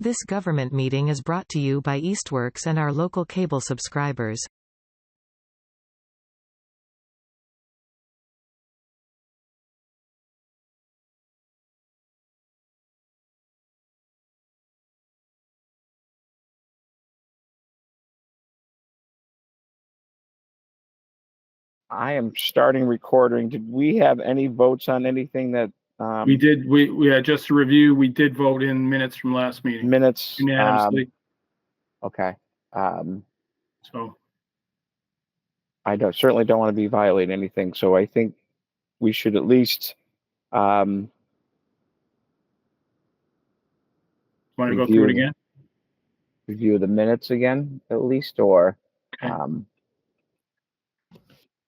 This government meeting is brought to you by Eastworks and our local cable subscribers. I am starting recording. Did we have any votes on anything that we did? We had just a review. We did vote in minutes from last meeting. Minutes unanimously. Okay. So I certainly don't want to be violating anything. So I think we should at least want to go through it again? Review the minutes again, at least, or okay.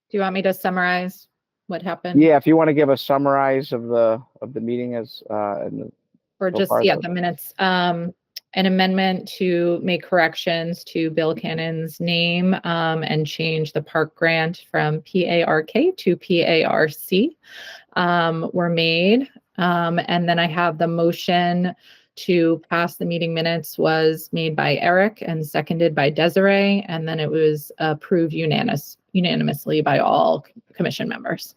Do you want me to summarize what happened? Yeah, if you want to give a summarize of the meeting as or just the minutes. An amendment to make corrections to Bill Cannon's name and change the park grant from PARK to PARC were made. And then I have the motion to pass the meeting minutes was made by Eric and seconded by Desiree, and then it was approved unanimously by all commission members.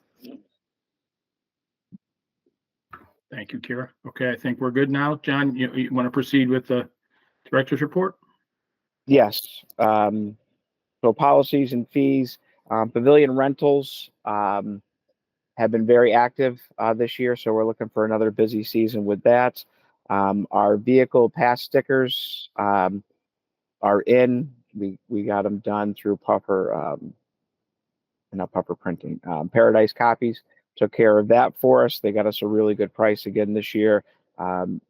Thank you, Kira. Okay, I think we're good now. John, you want to proceed with the director's report? Yes. So policies and fees, pavilion rentals have been very active this year, so we're looking for another busy season with that. Our vehicle pass stickers are in. We got them done through Puffer, not Puffer Printing, Paradise Copies took care of that for us. They got us a really good price again this year.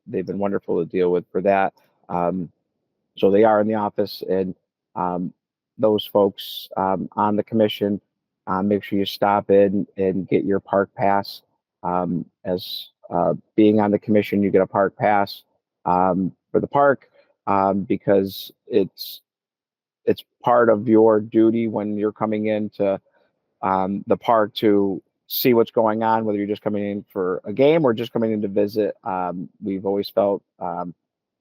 They've been wonderful to deal with for that. So they are in the office, and those folks on the commission, make sure you stop in and get your park pass. As being on the commission, you get a park pass for the park because it's part of your duty when you're coming into the park to see what's going on, whether you're just coming in for a game or just coming in to visit. We've always felt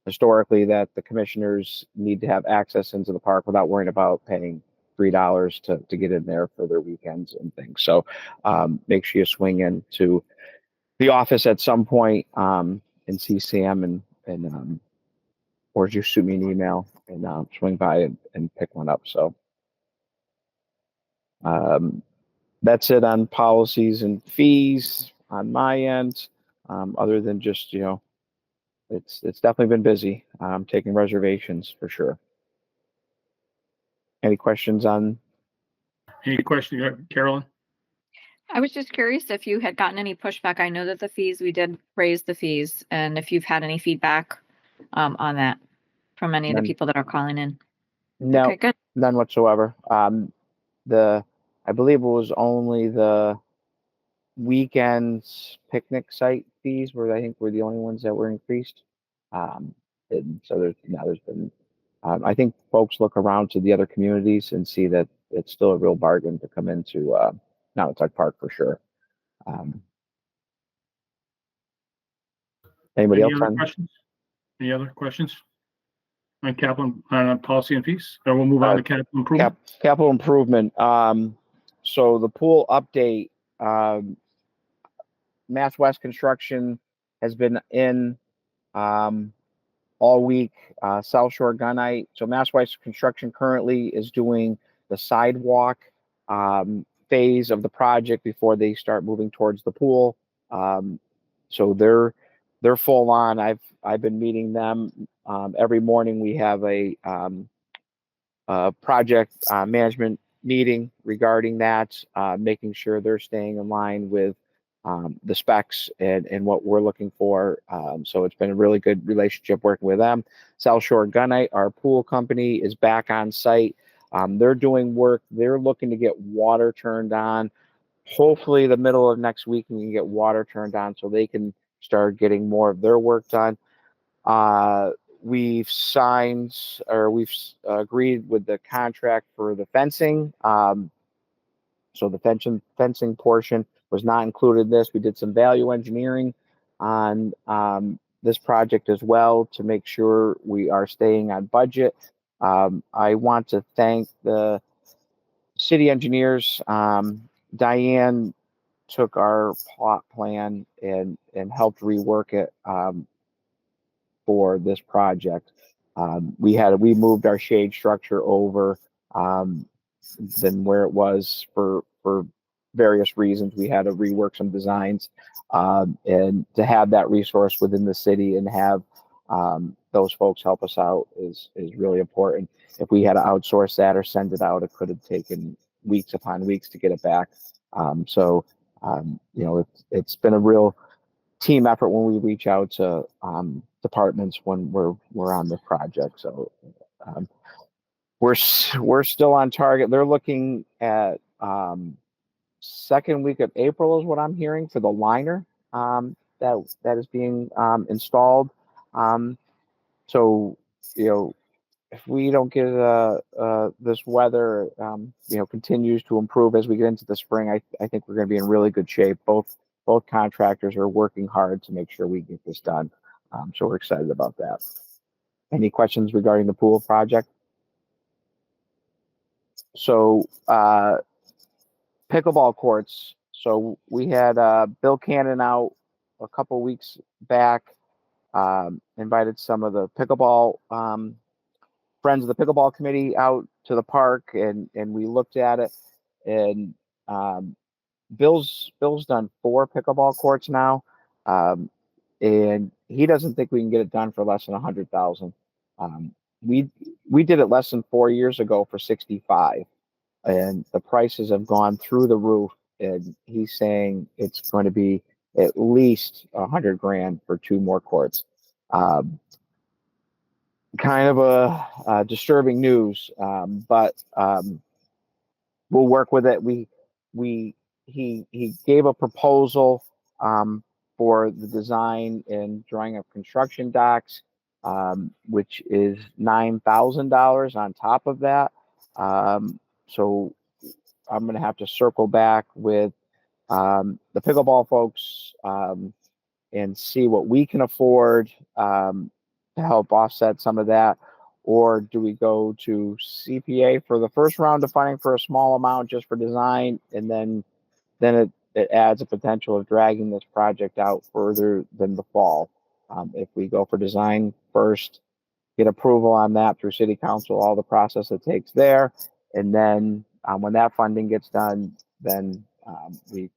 historically that the commissioners need to have access into the park without worrying about paying $3 to get in there for their weekends and things. So make sure you swing into the office at some point and see Sam and or just shoot me an email and swing by and pick one up. So that's it on policies and fees on my end. Other than just, it's definitely been busy. Taking reservations for sure. Any questions on? Any questions, Carolyn? I was just curious if you had gotten any pushback. I know that we did raise the fees, and if you've had any feedback on that from any of the people that are calling in. No, okay, good. None whatsoever. I believe it was only the weekends picnic site fees were the only ones that were increased. And so there's been, I think folks look around to the other communities and see that it's still a real bargain to come into Nantucket Park for sure. Anybody else? Any other questions on capital policy and fees? Or we'll move on to capital improvement. Capital improvement. So the pool update. Mass West Construction has been in all week. South Shore Gunite. So Mass West Construction currently is doing the sidewalk phase of the project before they start moving towards the pool. So they're full on. I've been meeting them every morning. We have a project management meeting regarding that, making sure they're staying in line with the specs and what we're looking for. So it's been a really good relationship working with them. South Shore Gunite, our pool company, is back on site. They're doing work. They're looking to get water turned on. Hopefully the middle of next week we can get water turned on so they can start getting more of their work done. We've signed or we've agreed with the contract for the fencing. So the fencing portion was not included in this. We did some value engineering on this project as well to make sure we are staying on budget. I want to thank the city engineers. Diane took our plot plan and helped rework it for this project. We moved our shade structure over than where it was for various reasons. We had to rework some designs, and to have that resource within the city and have those folks help us out is really important. If we had to outsource that or send it out, it could have taken weeks upon weeks to get it back. You know, it's been a real team effort when we reach out to departments when we're on the project. So we're still on target. They're looking at second week of April is what I'm hearing for the liner that is being installed. So you know, if we don't get this weather continues to improve as we get into the spring, I think we're going to be in really good shape. Both contractors are working hard to make sure we get this done. So we're excited about that. Any questions regarding the pool project? So pickleball courts. So we had Bill Cannon out a couple weeks back, invited some of the pickleball friends of the pickleball committee out to the park, and we looked at it. And Bill's done 4 pickleball courts now, and he doesn't think we can get it done for less than 100,000. We did it less than 4 years ago for 65, and the prices have gone through the roof. And he's saying it's going to be at least 100 grand for 2 more courts. Kind of a disturbing news, but we'll work with it. He gave a proposal for the design and drawing of construction docks, which is $9,000 on top of that. So I'm going to have to circle back with the pickleball folks and see what we can afford to help offset some of that. Or do we go to CPA for the first round of funding for a small amount just for design, and then it adds a potential of dragging this project out further than the fall. If we go for design first, get approval on that through city council, all the process it takes there, and then when that funding gets done, then we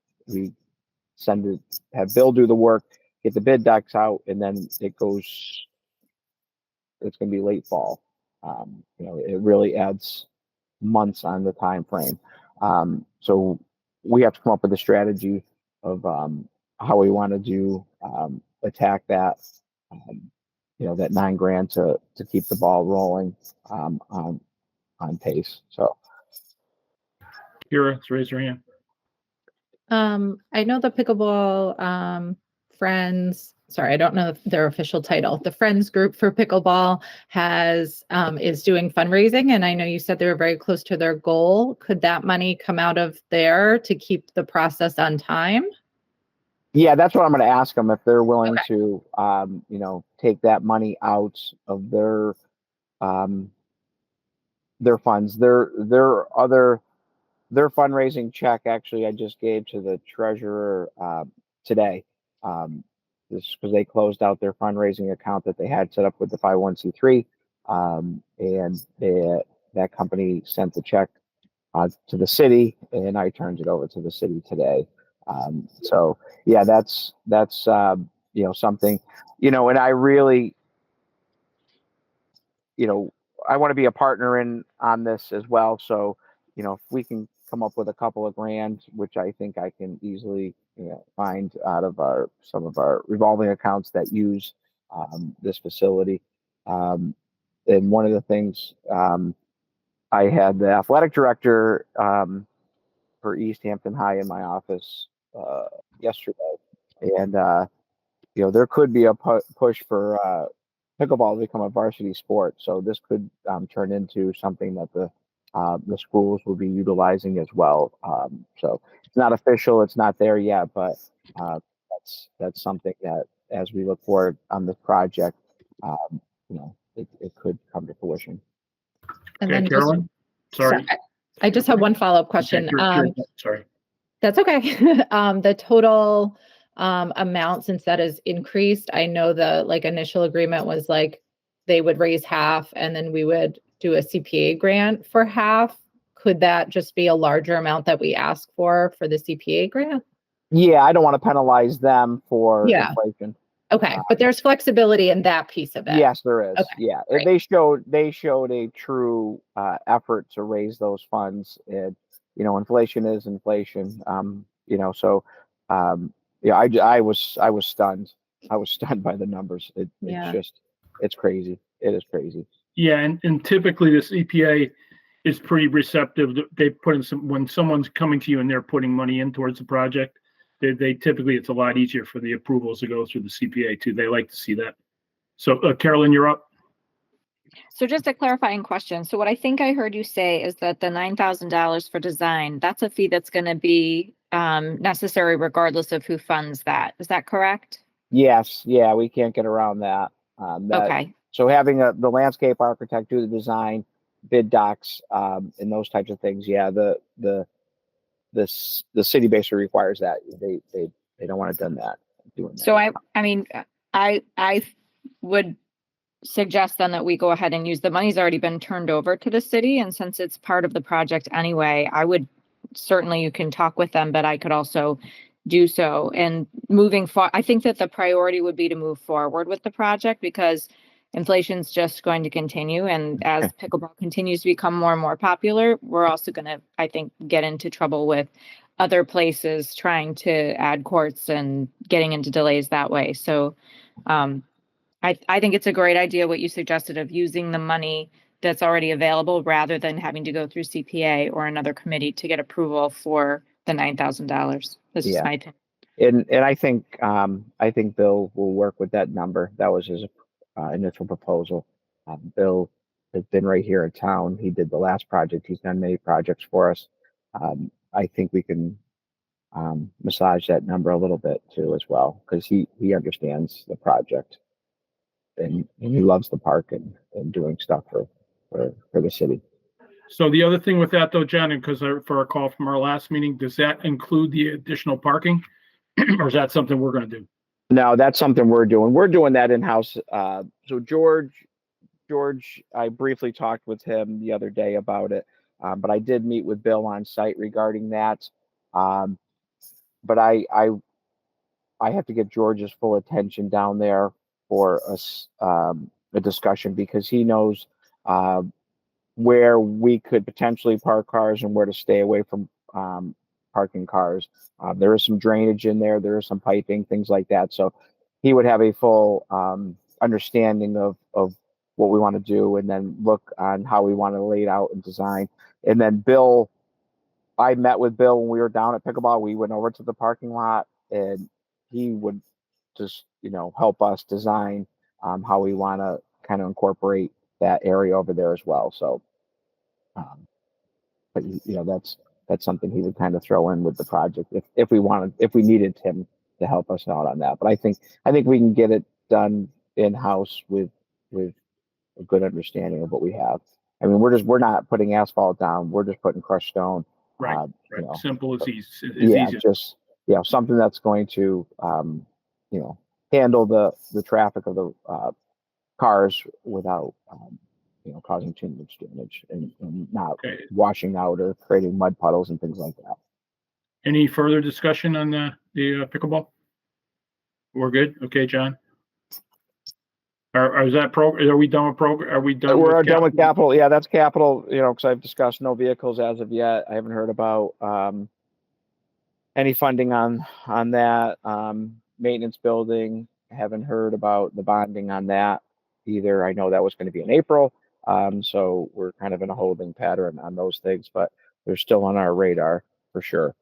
send it, have Bill do the work, get the bid decks out, and then it's going to be late fall. It really adds months on the time frame. So we have to come up with a strategy of how we want to attack that. That $9 grand to keep the ball rolling on pace. So, Kira, let's raise your hand. I know the pickleball friends. Sorry, I don't know their official title. The Friends Group for Pickleball is doing fundraising, and I know you said they were very close to their goal. Could that money come out of there to keep the process on time? Yeah, that's what I'm going to ask them, if they're willing to, take that money out of their funds. Their fundraising check, actually, I just gave to the treasurer today. This because they closed out their fundraising account that they had set up with the 501c3, and that company sent the check to the city, and I turned it over to the city today. So yeah, that's something, and I really, I want to be a partner on this as well. So, if we can come up with a couple of grand, which I think I can easily find out of some of our revolving accounts that use this facility. And one of the things, I had the athletic director for Easthampton High in my office yesterday, and there could be a push for pickleball to become a varsity sport. So this could turn into something that the schools will be utilizing as well. So it's not official, it's not there yet, but that's something that as we look forward on this project, it could come to fruition. And Okay, then Carolyn? Sorry. I just have one follow-up Okay, question. sorry. That's okay. The total amount, since that is increased, I know the initial agreement was they would raise half and then we would do a CPA grant for half. Could that just be a larger amount that we ask for the CPA grant? Yeah, I don't want to penalize them for inflation. Okay, but there's flexibility in that piece of it. Yes, there is. Okay, Yeah, great. they showed a true effort to raise those funds. And inflation is inflation. I was stunned. I was stunned by the numbers. It's crazy. It is crazy. Yeah, and typically this EPA is pretty receptive. They put in when someone's coming to you and they're putting money in towards the project, they typically, it's a lot easier for the approvals to go through the CPA too. They like to see that. So Carolyn, you're up. So just a clarifying question. So what I think I heard you say is that the $9,000 for design, that's a fee that's going to be necessary regardless of who funds that. Is that correct? Yes. Yeah, we can't get around that. Okay. So having the landscape architect do the design, bid docs, and those types of things. Yeah, the city basically requires that. They don't want it done that. Doing that. So I would suggest then that we go ahead and use the money's already been turned over to the city, and since it's part of the project anyway, I would certainly, you can talk with them, but I could also do so. And moving forward, I think that the priority would be to move forward with the project because inflation's just going to continue. And as pickleball continues to become more and more popular, we're also going to, I think, get into trouble with other places trying to add courts and getting into delays that way. So I think it's a great idea what you suggested of using the money that's already available rather than having to go through CPA or another committee to get approval for the $9,000. This is my opinion. And I think Bill will work with that number. That was his initial proposal. Bill has been right here in town. He did the last project. He's done many projects for us. I think we can massage that number a little bit too as well because he understands the project and he loves the park and doing stuff for the city. So the other thing with that though, John, and because for our call from our last meeting, does that include the additional parking or is that something we're going to do? No, that's something we're doing. We're doing that in-house. So George, I briefly talked with him the other day about it, but I did meet with Bill on site regarding that. But I have to get George's full attention down there for a discussion because he knows where we could potentially park cars and where to stay away from parking cars. There is some drainage in there. There is some piping, things like that. So he would have a full understanding of what we want to do and then look on how we want to lay it out and design. And then Bill, I met with Bill when we were down at pickleball. We went over to the parking lot and he would just, help us design how we want to kind of incorporate that area over there as well. So, but that's something he would kind of throw in with the project if we needed him to help us out on that. But I think we can get it done in-house with a good understanding of what we have. I mean, we're not putting asphalt down. We're just putting crushed stone. Right. Simple as easy. Just something that's going to handle the traffic of the cars without causing too much damage and not washing out or creating mud puddles and things like that. Any further discussion on the pickleball? We're good. Okay, John. Are we done with program? Are we done? We're done with capital. Yeah, that's capital. Because I've discussed no vehicles as of yet. I haven't heard about any funding on that. Maintenance building. I haven't heard about the bonding on that either. I know that was going to be in April. So we're kind of in a holding pattern on those things, but they're still on our radar for sure.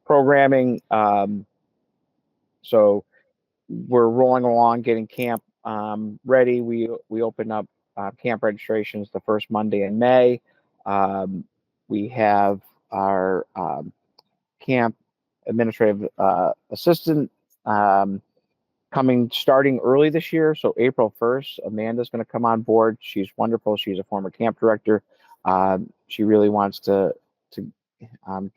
Programming. So we're rolling along, getting camp ready. We open up camp registrations the first Monday in May. We have our camp administrative assistant starting early this year. So April 1st, Amanda's going to come on board. She's wonderful. She's a former camp director. She really wants to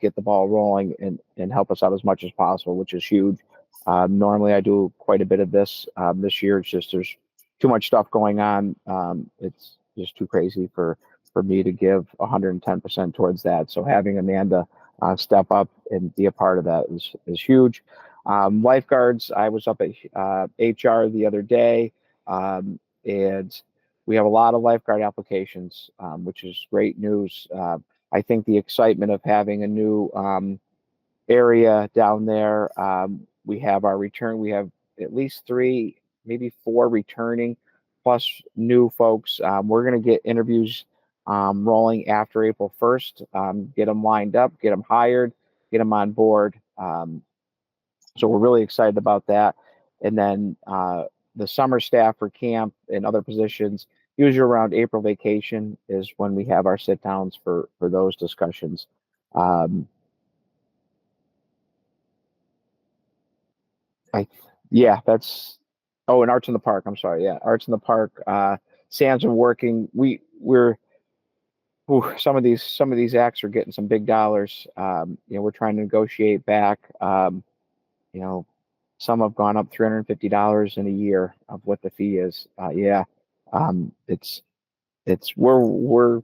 get the ball rolling and help us out as much as possible, which is huge. Normally I do quite a bit of this. This year it's just there's too much stuff going on. It's just too crazy for me to give 110% towards that. So having Amanda step up and be a part of that is huge. Lifeguards, I was up at HR the other day, and we have a lot of lifeguard applications, which is great news. I think the excitement of having a new area down there, we have our return, we have at least 3, maybe 4 returning, plus new folks. We're going to get interviews rolling after April 1st, get them lined up, get them hired, get them on board. So we're really excited about that. And then the summer staff for camp and other positions, usually around April vacation is when we have our sit downs for those discussions. Yeah, that's, and Arts in the Park. I'm sorry. Yeah. Arts in the Park. Sam's been working. Some of these acts are getting some big dollars. We're trying to negotiate back. Some have gone up $350 in a year of what the fee is. We're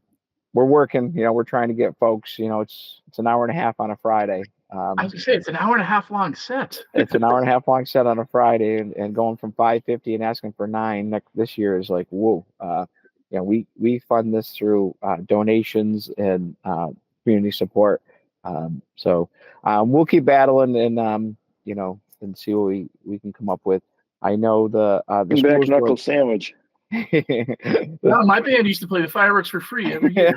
working, we're trying to get folks, it's an hour and a half on a Friday. I was gonna say it's an hour and a half long set. It's an hour and a half long set on a Friday, and going from $550 and asking for $9 this year is like, whoa. We fund this through donations and community support. So we'll keep battling and and see what we can come up with. I know the back knuckle sandwich. Well, my band used to play the fireworks for free every year.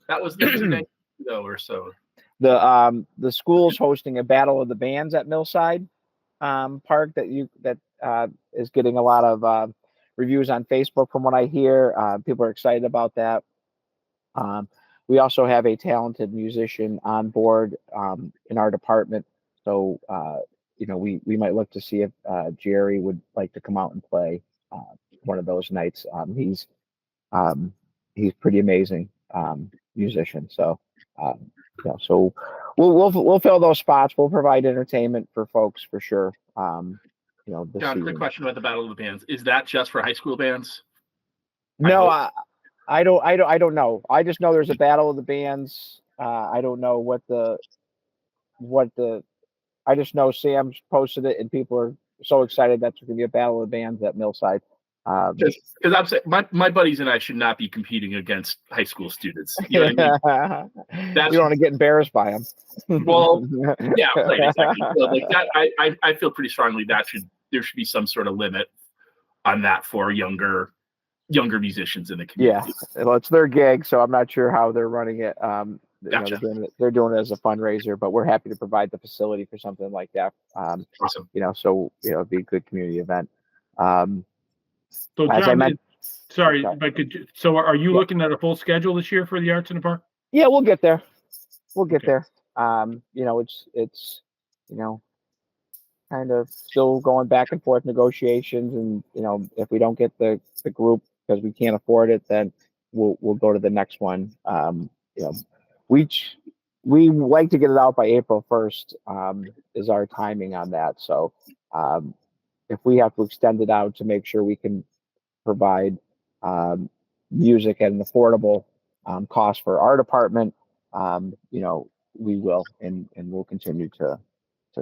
That was 19 years ago or so. The school's hosting a battle of the bands at Millside Park that is getting a lot of reviews on Facebook from what I hear. People are excited about that. We also have a talented musician on board in our department. So, we might look to see if Jerry would like to come out and play one of those nights. He's pretty amazing musician. So, so we'll fill those spots. We'll provide entertainment for folks for sure. John, quick question about the Battle of the Bands. Is that just for high school bands? No, I don't know. I just know there's a battle of the bands. I don't know what I just know Sam's posted it and people are so excited that there's going to be a battle of the bands at Millside. Because I'm saying my buddies and I should not be competing against high school students. You know what I mean? You don't want to get embarrassed by them. Well, yeah, right, exactly. So like that, I feel pretty strongly that there should be some sort of limit on that for younger musicians in the community. Yeah, well, it's their gig, so I'm not sure how they're running it. Gotcha. They're doing it as a fundraiser, but we're happy to provide the facility for something like that. Awesome. So it'd be a good community event. So as John, I meant, sorry, so are you looking at a full schedule this year for the Arts in the Park? Yeah, we'll get there. Okay. There. It's kind of still going back and forth negotiations, and if we don't get the group because we can't afford it, then we'll go to the next one. We like to get it out by April 1st is our timing on that. So if we have to extend it out to make sure we can provide music at an affordable cost for our department, we will, and we'll continue to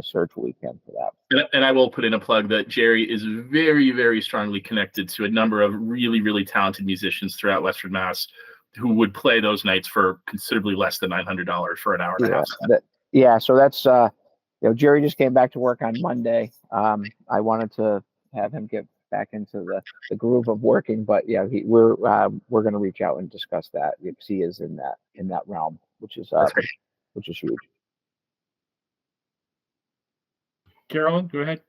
search what we can for that. And I will put in a plug that Jerry is very, very strongly connected to a number of really, really talented musicians throughout Western Mass who would play those nights for considerably less than $900 for an hour and a half. So that's Jerry just came back to work on Monday. I wanted to have him get back into the groove of working, but we're going to reach out and discuss that. He is in that realm, which is huge. Carolyn, go ahead.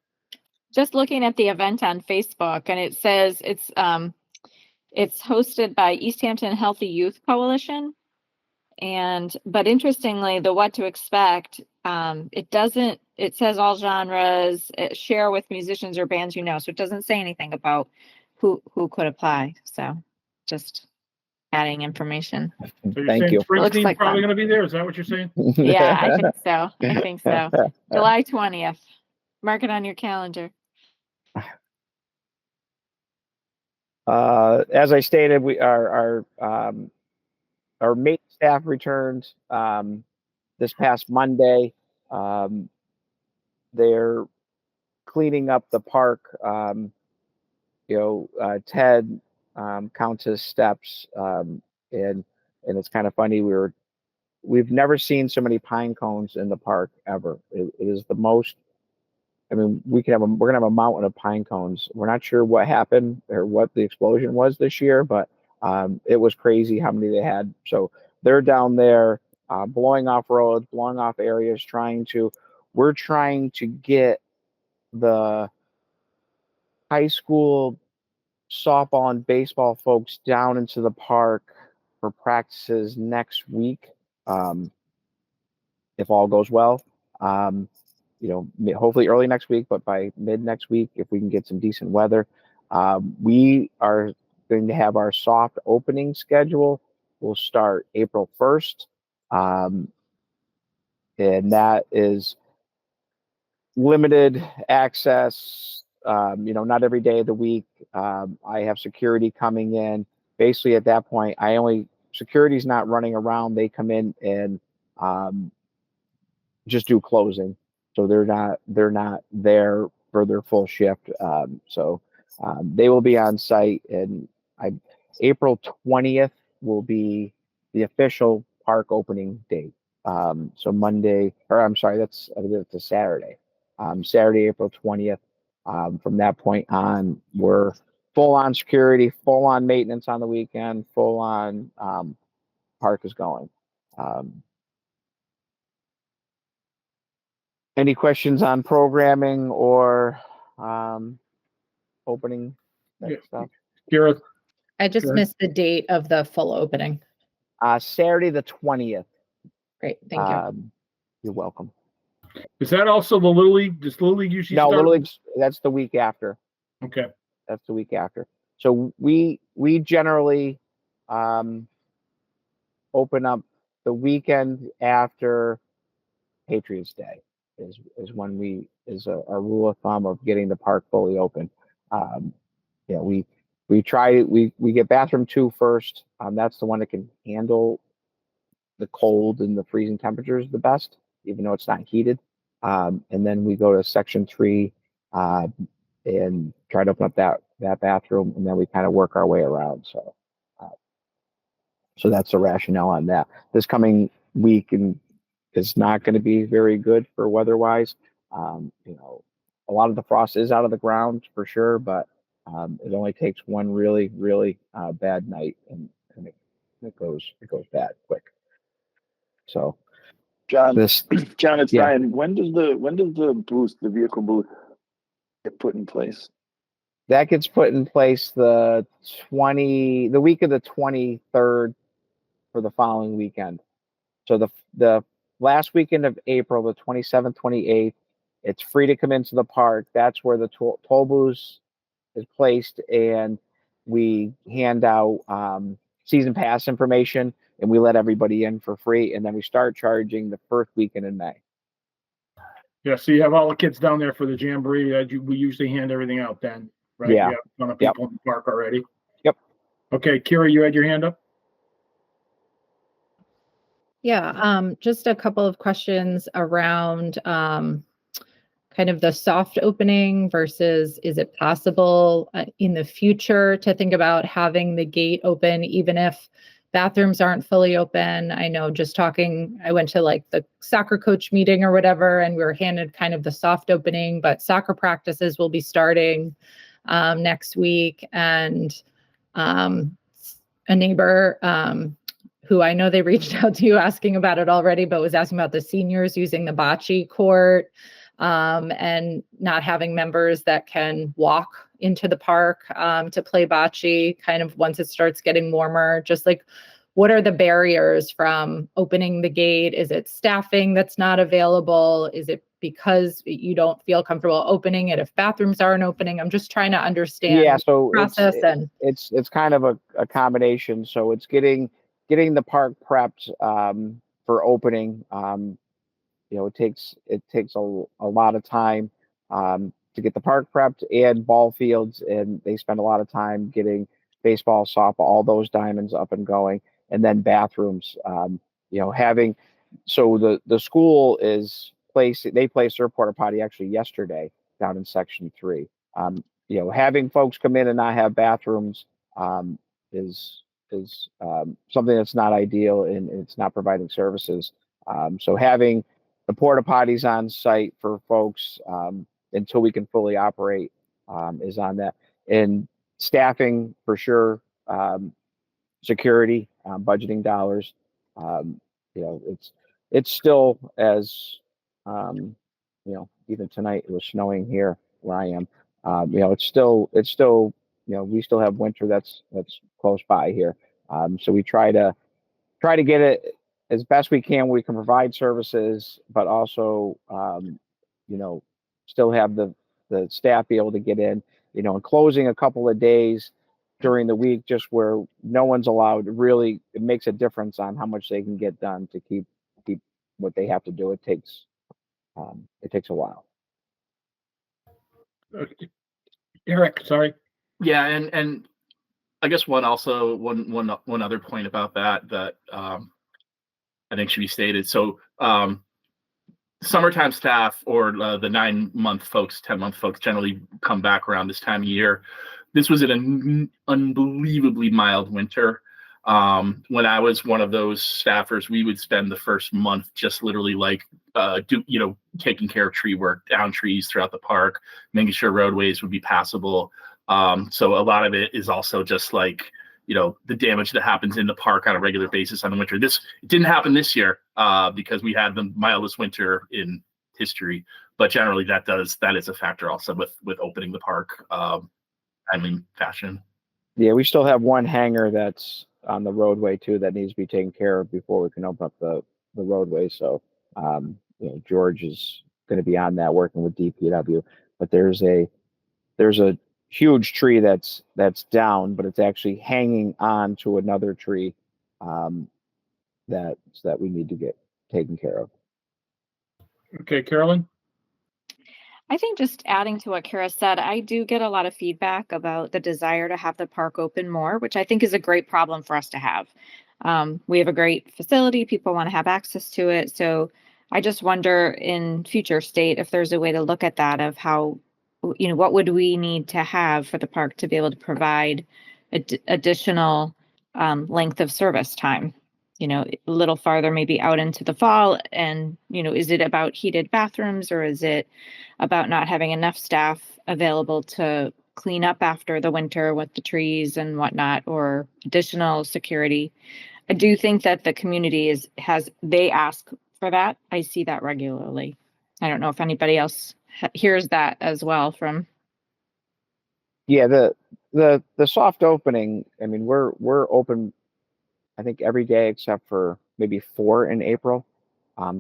Just looking at the event on Facebook, and it says it's hosted by Easthampton Healthy Youth Coalition. But interestingly, the what to expect, it doesn't it says all genres, share with musicians or bands you know. So it doesn't say anything about who could apply. So just adding information. So you're Thank saying you. Looks Springsteen's like probably fun. going to be there? Is that what you're saying? Yeah, I think so. I think so. July 20th. Mark it on your calendar. As I stated, our maintenance staff returned this past Monday. They're cleaning up the park. Ted counts his steps, and it's kind of funny. We've never seen so many pine cones in the park ever. It is the most. I mean, we're gonna have a mountain of pine cones. We're not sure what happened or what the explosion was this year, but it was crazy how many they had. So they're down there blowing off roads, blowing off areas, we're trying to get the high school softball and baseball folks down into the park for practices next week, if all goes well. Hopefully early next week, but by mid next week, if we can get some decent weather. We are going to have our soft opening schedule. We'll start April 1st. And that is limited access, not every day of the week. I have security coming in. Basically at that point, security's not running around. They come in and just do closing. So they're not there for their full shift. So they will be on site, and April 20th will be the official park opening date. So Monday, or I'm sorry, that's a Saturday. Saturday, April 20th. From that point on, we're full on security, full on maintenance on the weekend, full on park is going. Any questions on programming or opening stuff? Gareth? I just Sure. missed the date of the full opening. Saturday the 20th. Great, thank you. You're welcome. Is that also the Little League? Does Little League usually No, start? Little League, that's the week after. Okay. That's the week after. So we generally open up the weekend after Patriots Day is when is a rule of thumb of getting the park fully open. We get bathroom 2 first. That's the one that can handle the cold and the freezing temperatures the best, even though it's not heated. And then we go to section 3 and try to open up that bathroom, and then we kind of work our way around. So that's the rationale on that. This coming week is not going to be very good for weather-wise. A lot of the frost is out of the ground for sure, but it only takes one really, really bad night, and it goes bad quick. So, John, it's yeah. Ryan. When does the vehicle booth get put in place? That gets put in place the week of the 23rd for the following weekend. So the last weekend of April, the 27th, 28th, it's free to come into the park. That's where the toll booth is placed, and we hand out season pass information, and we let everybody in for free, and then we start charging the first weekend in May. Yeah, so you have all the kids down there for the jamboree. We usually hand everything out then, right? Yeah. You have a ton of people in the park already. Yep. Okay, Kira, you had your hand up? Yeah, just a couple of questions around kind of the soft opening versus is it possible in the future to think about having the gate open even if bathrooms aren't fully open? I know I went to like the soccer coach meeting or whatever, and we were handed kind of the soft opening, but soccer practices will be starting next week. And a neighbor who I know they reached out to you asking about it already, but was asking about the seniors using the bocce court and not having members that can walk into the park to play bocce kind of once it starts getting warmer. Just like what are the barriers from opening the gate? Is it staffing that's not available? Is it because you don't feel comfortable opening it if bathrooms aren't opening? I'm just trying to understand Yeah, so the process and it's kind of a combination. So it's getting the park prepped for opening. It takes a lot of time to get the park prepped and ball fields, and they spend a lot of time getting baseball, softball, all those diamonds up and going, and then bathrooms. Having the school they placed their porta potty actually yesterday down in section 3. Having folks come in and not have bathrooms is something that's not ideal, and it's not providing services. So having the porta potties on site for folks until we can fully operate is on that. And staffing for sure, security, budgeting dollars. Um, it's still as even tonight it was snowing here where I am. It's still we still have winter that's close by here. So we try to get it as best we can. We can provide services, but also, still have the staff be able to get in, and closing a couple of days during the week, just where no one's allowed, really, it makes a difference on how much they can get done to keep what they have to do. It takes a while. Okay. Eric, sorry. Yeah, and I guess one other point about that I think should be stated. So summertime staff, or the 9-month folks, 10-month folks, generally come back around this time of year. This was an unbelievably mild winter. When I was one of those staffers, we would spend the first month just literally taking care of tree work, down trees throughout the park, making sure roadways would be passable. So a lot of it is also just the damage that happens in the park on a regular basis on the winter. It didn't happen this year because we had the mildest winter in history, but generally that is a factor also with opening the park fashion. Yeah, we still have one hangar that's on the roadway too that needs to be taken care of before we can open up the roadway. So George is going to be on that, working with DPW. But there's a huge tree that's down, but it's actually hanging on to another tree that we need to get taken care of. Okay, Carolyn. I think just adding to what Kara said, I do get a lot of feedback about the desire to have the park open more, which I think is a great problem for us to have. We have a great facility. People want to have access to it. So I just wonder in future state if there's a way to look at that, of how, what would we need to have for the park to be able to provide additional length of service time, a little farther, maybe out into the fall. And, is it about heated bathrooms, or is it about not having enough staff available to clean up after the winter with the trees and whatnot, or additional security? I do think that the community they ask for that. I see that regularly. I don't know if anybody else hears that as well from. Yeah, the soft opening. I mean, we're open, I think, every day except for maybe 4 in April.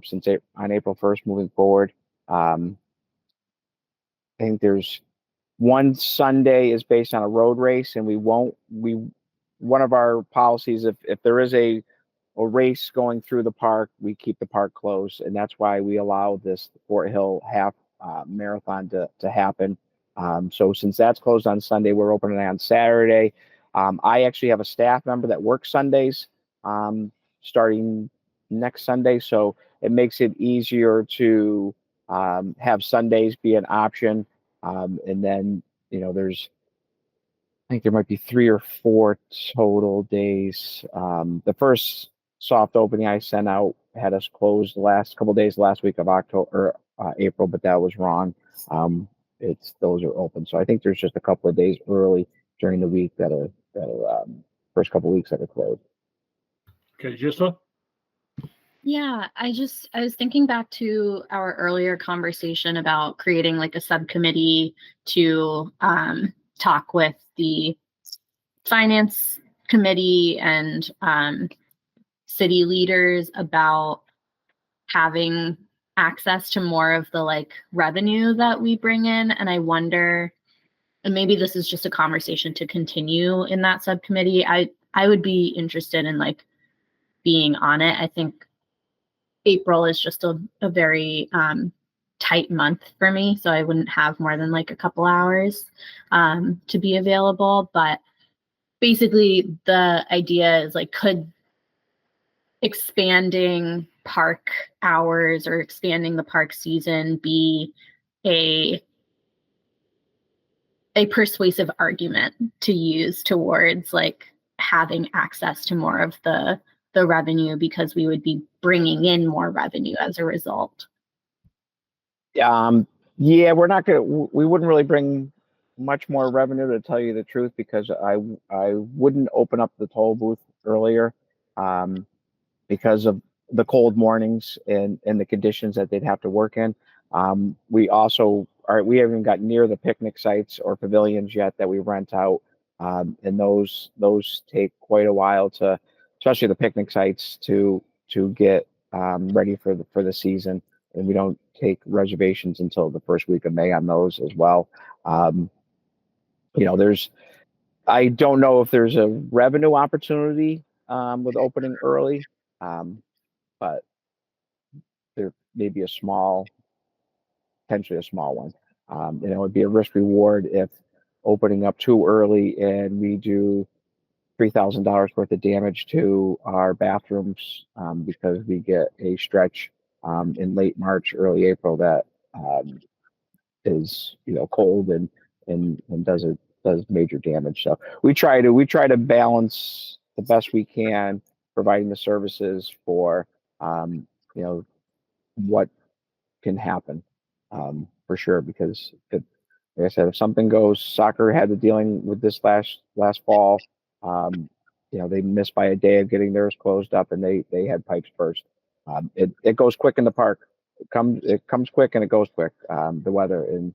Since on April 1st moving forward, I think there's one Sunday is based on a road race, and one of our policies, if there is a race going through the park, we keep the park closed, and that's why we allow this Fort Hill half marathon to happen. So since that's closed on Sunday, we're opening on Saturday. I actually have a staff member that works Sundays starting next Sunday, so it makes it easier to have Sundays be an option. And then, I think there might be 3 or 4 total days. The first soft opening I sent out had us closed the last couple of days, last week of October or April, but that was wrong. Those are open. So I think there's just a couple of days early during the week that are first couple of weeks that are closed. Okay, Gisela? Yeah, I was thinking back to our earlier conversation about creating a subcommittee to talk with the finance committee and city leaders about having access to more of the like revenue that we bring in. And I wonder, and maybe this is just a conversation to continue in that subcommittee. I would be interested in like being on it. I think April is just a very tight month for me, so I wouldn't have more than like a couple hours to be available. But basically the idea is like, could expanding park hours or expanding the park season be a persuasive argument to use towards like having access to more of the revenue, because we would be bringing in more revenue as a result? Yeah, we wouldn't really bring much more revenue, to tell you the truth, because I wouldn't open up the toll booth earlier, because of the cold mornings and the conditions that they'd have to work in. We haven't even got near the picnic sites or pavilions yet that we rent out. And those take quite a while to, especially the picnic sites, to get ready for the season. And we don't take reservations until the first week of May on those as well. I don't know if there's a revenue opportunity with opening early, but there may be potentially a small one. It would be a risk reward if opening up too early and we do $3,000 worth of damage to our bathrooms, because we get a stretch in late March, early April that is cold and does major damage. So we try to balance the best we can, providing the services for what can happen, for sure. Because like I said, if something goes, soccer had to dealing with this last fall. They missed by a day of getting theirs closed up, and they had pipes burst. It goes quick in the park. It comes quick and it goes quick. The weather, and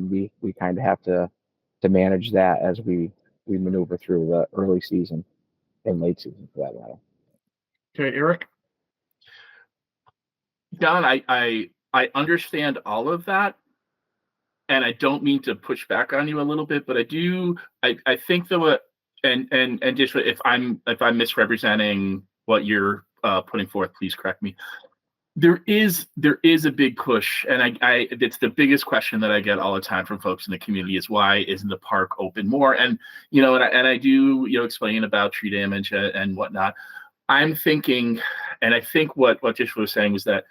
we kind of have to manage that as we maneuver through the early season and late season, for that matter. Okay, Eric. Don, I understand all of that, and I don't mean to push back on you a little bit, but I think that and just if I'm misrepresenting what you're putting forth, please correct me. There is a big push, and it's the biggest question that I get all the time from folks in the community is, why isn't the park open more? And I do explain about tree damage and whatnot. I'm thinking, and I think what Joshua was saying was that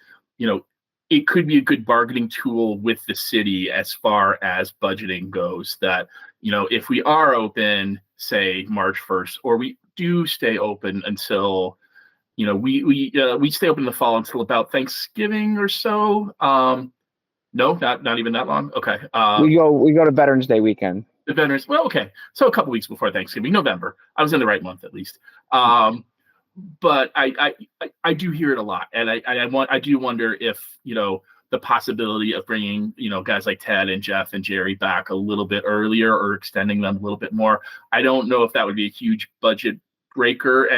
it could be a good bargaining tool with the city as far as budgeting goes. That if we are open, say March 1st, or we do stay open until we stay open in the fall until about Thanksgiving or so. No, not even that long. Okay. We go to Veterans Day weekend. The Veterans. Well, okay. So a couple weeks before Thanksgiving, November. I was in the right month at least. But I do hear it a lot, and I do wonder if the possibility of bringing guys like Ted and Jeff and Jerry back a little bit earlier, or extending them a little bit more. I don't know if that would be a huge budget breaker,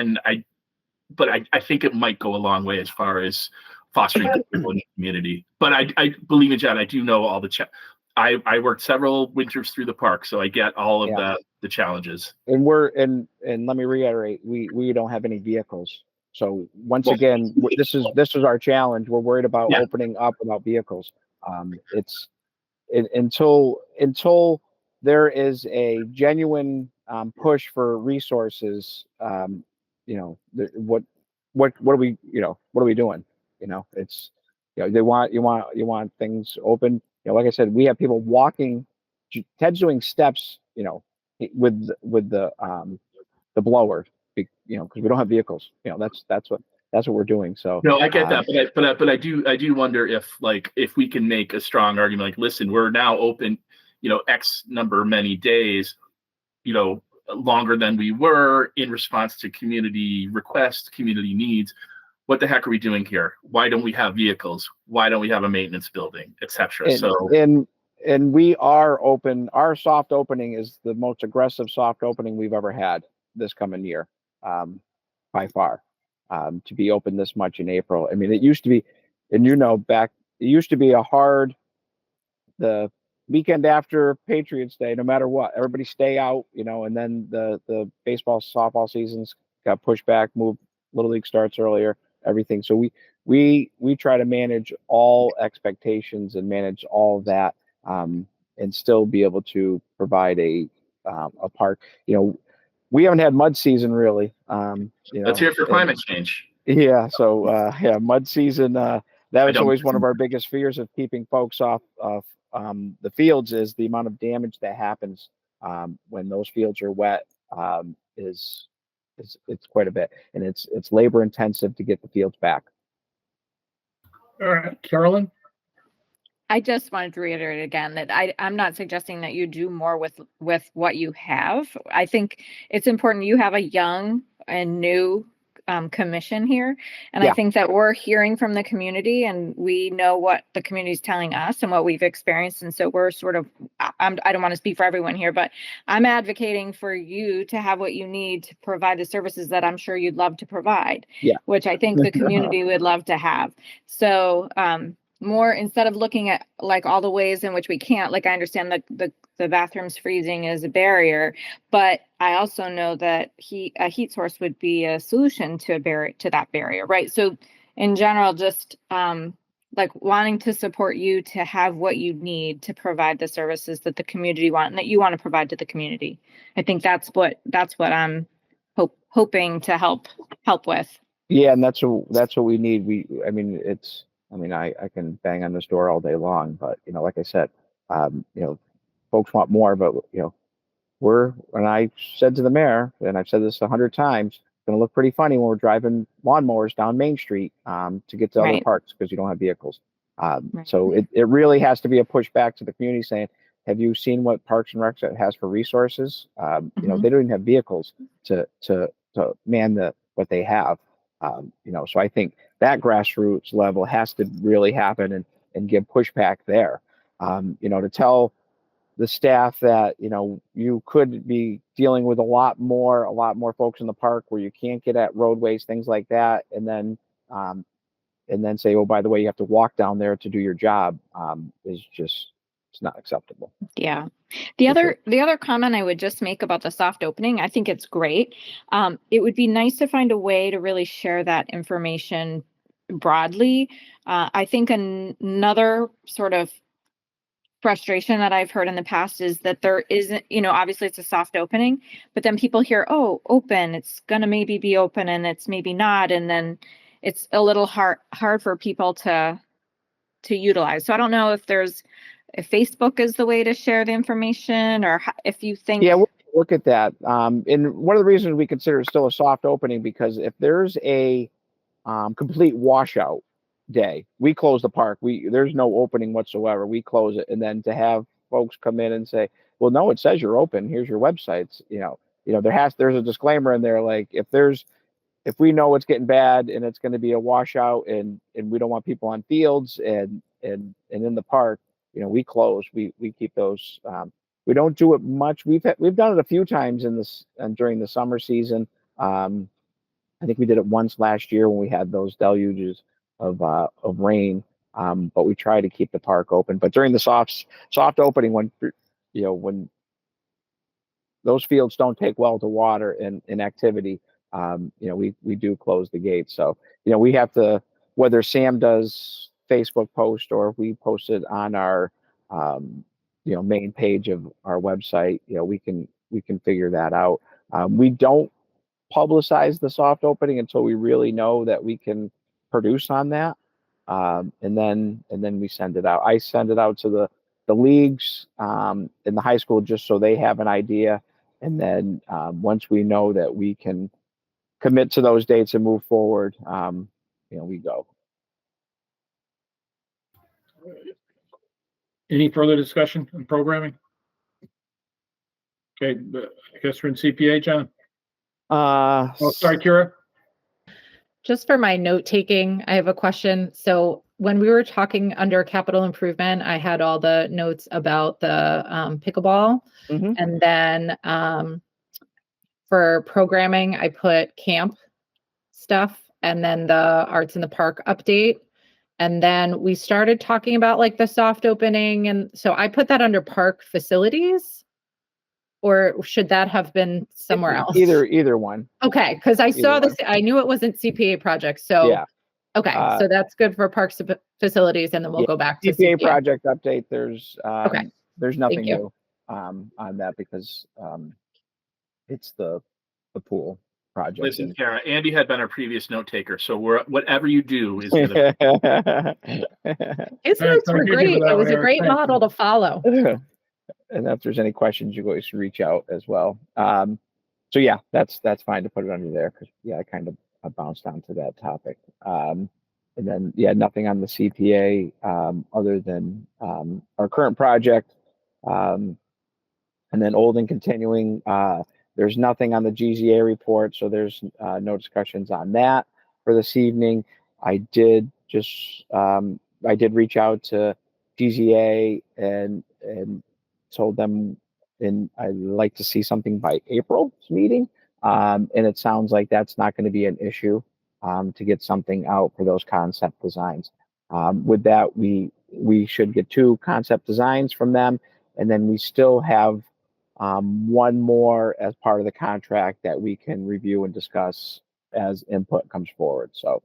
but I think it might go a long way as far as fostering people in the community. But I believe in Chad. I do know all the I worked several winters through the park, so I get all of the challenges. And and let me reiterate, we don't have any vehicles. So again, this is our challenge. We're worried about opening up without vehicles. Until there is a genuine push for resources, what are we doing? It's they want things open. Like I said, we have people walking. Ted's doing steps, with the blower, because we don't have vehicles. That's what we're doing. So no, I get that, but I do wonder if we can make a strong argument, like, listen, we're now open, X number many days, longer than we were in response to community requests, community needs. What the heck are we doing here? Why don't we have vehicles? Why don't we have a maintenance building, etc.? And we are open. Our soft opening is the most aggressive soft opening we've ever had this coming year, by far. to be open this much in April. I mean, it used to be, and it used to be the weekend after Patriots Day, no matter what, everybody stay out, and then the baseball, softball seasons got pushed back, moved, Little League starts earlier, everything. So we try to manage all expectations and manage all of that, and still be able to provide a park. We haven't had mud season really. Let's hear it for climate change. Yeah. So mud season. That was always one of our biggest fears of keeping folks off of the fields, is the amount of damage that happens when those fields are wet. It's quite a bit, and it's labor intensive to get the fields back. All right, Carolyn. I just wanted to reiterate again that I'm not suggesting that you do more with what you have. I think it's important. You have a young and new commission here. And I think that we're hearing from the community, and we know what the community is telling us and what we've experienced. And so we're sort of, I don't want to speak for everyone here, but I'm advocating for you to have what you need to provide the services that I'm sure you'd love to provide, which I think the community would love to have. So, more, instead of looking at like all the ways in which we can't, like I understand that the bathrooms freezing is a barrier, but I also know that a heat source would be a solution to that barrier, right? So in general, just like wanting to support you to have what you need to provide the services that the community want and that you want to provide to the community. I think that's what I'm hoping to help with. Yeah, and that's what we need. I can bang on this door all day long, but like I said, folks want more, but and I said to the mayor, and I've said this 100 times, it's going to look pretty funny when we're driving lawnmowers down Main Street to get to other parks because you don't have vehicles. So it really has to be a pushback to the community saying, have you seen what Parks and Rec has for resources? They don't even have vehicles to man what they have. So I think that grassroots level has to really happen and give pushback there. To tell the staff that, you could be dealing with a lot more folks in the park where you can't get at roadways, things like that. And then say, oh, by the way, you have to walk down there to do your job, is just, it's not acceptable. Yeah. The other comment I would just make about the soft opening, I think it's great. It would be nice to find a way to really share that information broadly. I think another sort of frustration that I've heard in the past is that there isn't, obviously it's a soft opening, but then people hear, oh, open, it's going to maybe be open and it's maybe not. And then it's a little hard for people to utilize. So I don't know if Facebook is the way to share the information, or if you think. Yeah, we'll look at that. And one of the reasons we consider it still a soft opening, because if there's a complete washout day, we close the park. There's no opening whatsoever. We close it. And then to have folks come in and say, well, no, it says you're open. Here's your websites. There's a disclaimer in there. Like if we know it's getting bad and it's going to be a washout and we don't want people on fields and in the park, we close. We keep those. We don't do it much. We've done it a few times during the summer season. I think we did it once last year when we had those deluges of rain. But we try to keep the park open. But during the soft opening, when those fields don't take well to water and activity, we do close the gates. So we have to, whether Sam does Facebook post or we post it on our main page of our website, we can figure that out. We don't publicize the soft opening until we really know that we can produce on that, and then we send it out. I send it out to the leagues in the high school just so they have an idea, and then once we know that we can commit to those dates and move forward, we go. Any further discussion on programming? Okay, I guess we're in CPA, John. Sorry, Kira. Just for my note taking, I have a question. So when we were talking under capital improvement, I had all the notes about the pickleball, and then for programming, I put camp stuff. and then the Arts in the Park update. And then we started talking about like the soft opening. And so I put that under park facilities, or should that have been somewhere else? Either one. Okay, because I saw Either this, I knew it wasn't CPA project. So, Yeah. okay, so that's good for parks facilities, and then we'll go back to CPA CPA. project update. There's nothing you. new on that because it's the pool project. Listen, Kara, Andy had been our previous note taker, so whatever you do is going to. His notes were great. It was a great model to follow. And if there's any questions, you guys can reach out as well. So yeah, that's fine to put it under there because I kind of bounced onto that topic. And then nothing on the CPA other than our current project. And then old and continuing. There's nothing on the GZA report, so there's no discussions on that for this evening. I did reach out to GZA and told them, and I'd like to see something by April's meeting. And it sounds like that's not going to be an issue to get something out for those concept designs. With that, we should get 2 concept designs from them, and then we still have one more as part of the contract that we can review and discuss as input comes forward. So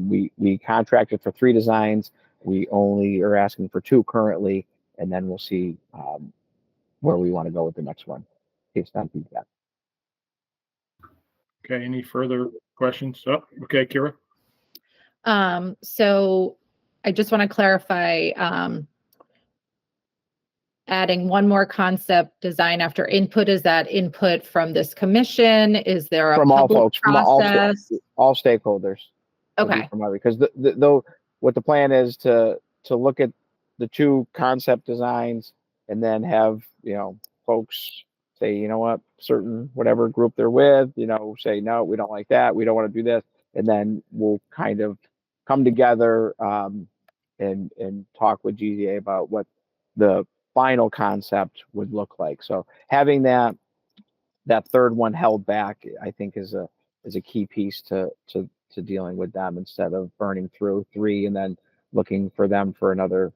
we contracted for 3 designs. We only are asking for 2 currently, and then we'll see where we want to go with the next one based on feedback. Okay, any further questions? Oh, okay, Kira. So I just want to clarify, adding one more concept design after input. Is that input from this commission? Is there a from all folks, process? from all stakeholders? Okay. Because what the plan is to look at the 2 concept designs and then have folks say, you know what, certain whatever group they're with, say no, we don't like that, we don't want to do this, and then we'll kind of come together and talk with GZA about what the final concept would look like. So having that 3rd one held back, I think, is a key piece to dealing with them instead of burning through 3 and then looking for them for another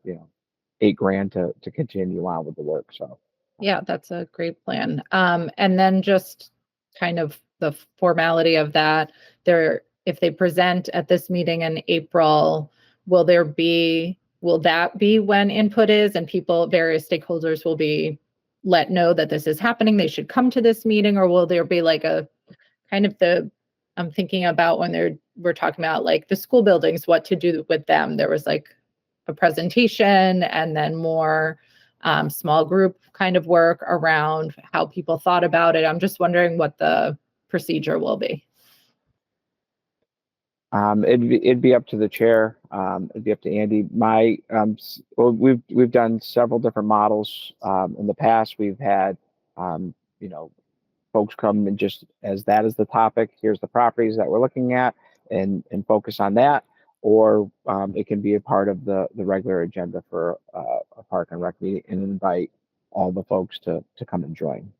$8,000 to continue on with the work. So yeah, that's a great plan. And then just kind of the formality of that, if they present at this meeting in April, will that be when input is, and various stakeholders will be let know that this is happening, they should come to this meeting? Or will there be like a kind of I'm thinking about when we're talking about like the school buildings, what to do with them. There was like a presentation and then more small group kind of work around how people thought about it. I'm just wondering what the procedure will be. It'd be up to the chair. It'd be up to Andy. We've done several different models in the past. We've had folks come and just as that is the topic, here's the properties that we're looking at, and focus on that. Or it can be a part of the regular agenda for a park and rec meeting and invite all the folks to come and join.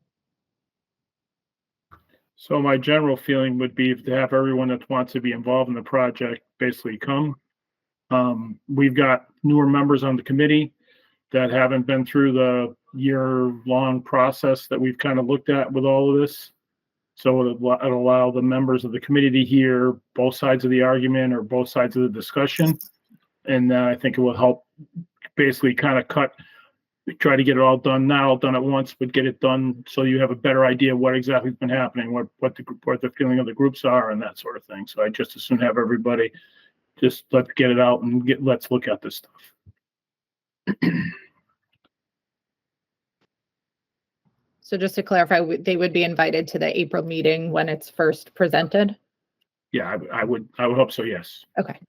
So my general feeling would be to have everyone that wants to be involved in the project basically come. We've got newer members on the committee that haven't been through the year-long process that we've kind of looked at with all of this. So it'll allow the members of the committee to hear both sides of the argument or both sides of the discussion. And I think it will help basically kind of try to get it all done at once, but get it done so you have a better idea of what exactly has been happening, what the feeling of the groups are and that sort of thing. So I just as soon have everybody just let's get it out and let's look at this stuff. So just to clarify, they would be invited to the April meeting when it's first presented? Yeah, I would hope so, yes. Okay.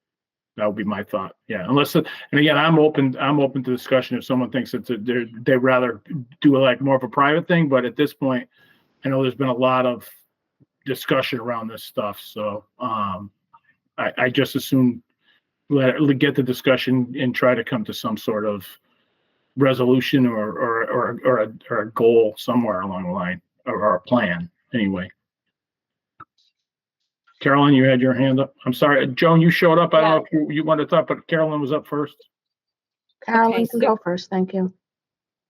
That would be my thought. Yeah, unless, and again, I'm open to discussion if someone thinks they'd rather do like more of a private thing. But at this point, I know there's been a lot of discussion around this stuff. So I just assume get the discussion and try to come to some sort of resolution or a goal somewhere along the line or a plan anyway. Carolyn, you had your hand up. I'm sorry, Joan, you showed up. I Yeah. don't know if you wanted to talk, but Carolyn was up first. Carolyn, Okay, you can go first. Thank you.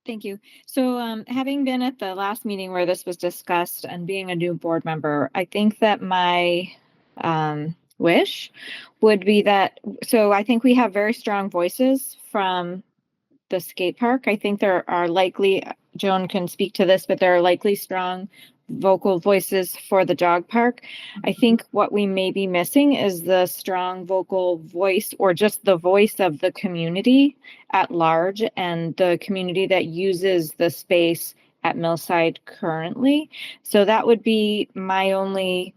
Thank you. So having been at the last meeting where this was discussed and being a new board member, I think that my wish would be that, so I think we have very strong voices from the skate park. I think there are likely, Joan can speak to this, but there are likely strong vocal voices for the dog park. I think what we may be missing is the strong vocal voice or just the voice of the community at large and the community that uses the space at Millside currently. So that would be my only,